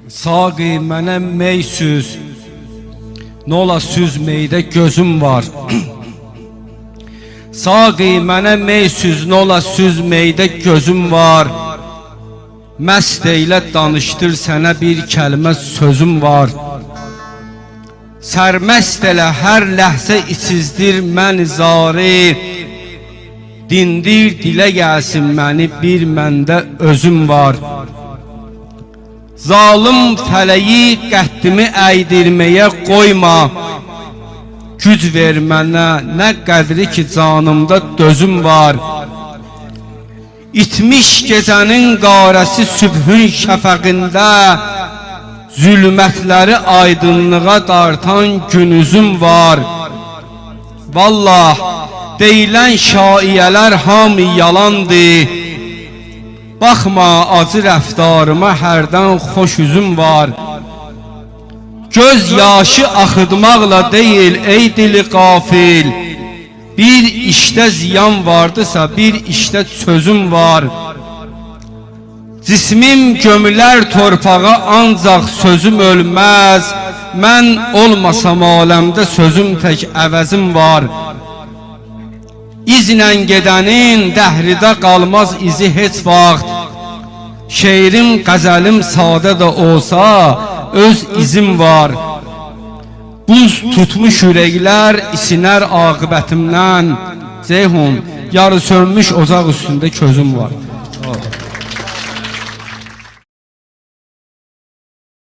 Saqi mənə mey süz, nola süzməkdə gözüm var. Saqi mənə mey süz, nola süzməkdə gözüm var. Məst eylə danışdır, sənə bir kəlmə sözüm var. Sərməst elə hər ləhzə içizdir məni zari. Dindir dilə gəlsin məni, bir məndə özüm var. Zalim fələyi qəddimi əydirməyə qoyma. Güc ver mənə, nə qədri ki canımda dözüm var. İtmiş gecənin qarəsi sübhün şəfəqində, zülmətləri aydınlığa dartan günüzüm var. Vallah, deyilən şaiyələr hamı yalandır. Baxma acı rəftarıma, hərdən xoş üzüm var. Göz yaşı axıdmaqla deyil ey dili qafil. Bir işdə ziyan vardısa, bir işdə sözüm var. Cismim gömülər torpağa, ancaq sözüm ölməz. Mən olmasam aləmdə sözüm tək əvəzim var. İzlə gedənin dəhridə qalmaz izi heç vaxt. Şeirim, qəzəlim sadə də olsa öz izim var. Buz tutmuş ürəklər isinər aqibətimdən. Ceyhun, yarı sönmüş ocaq üstündə közüm var.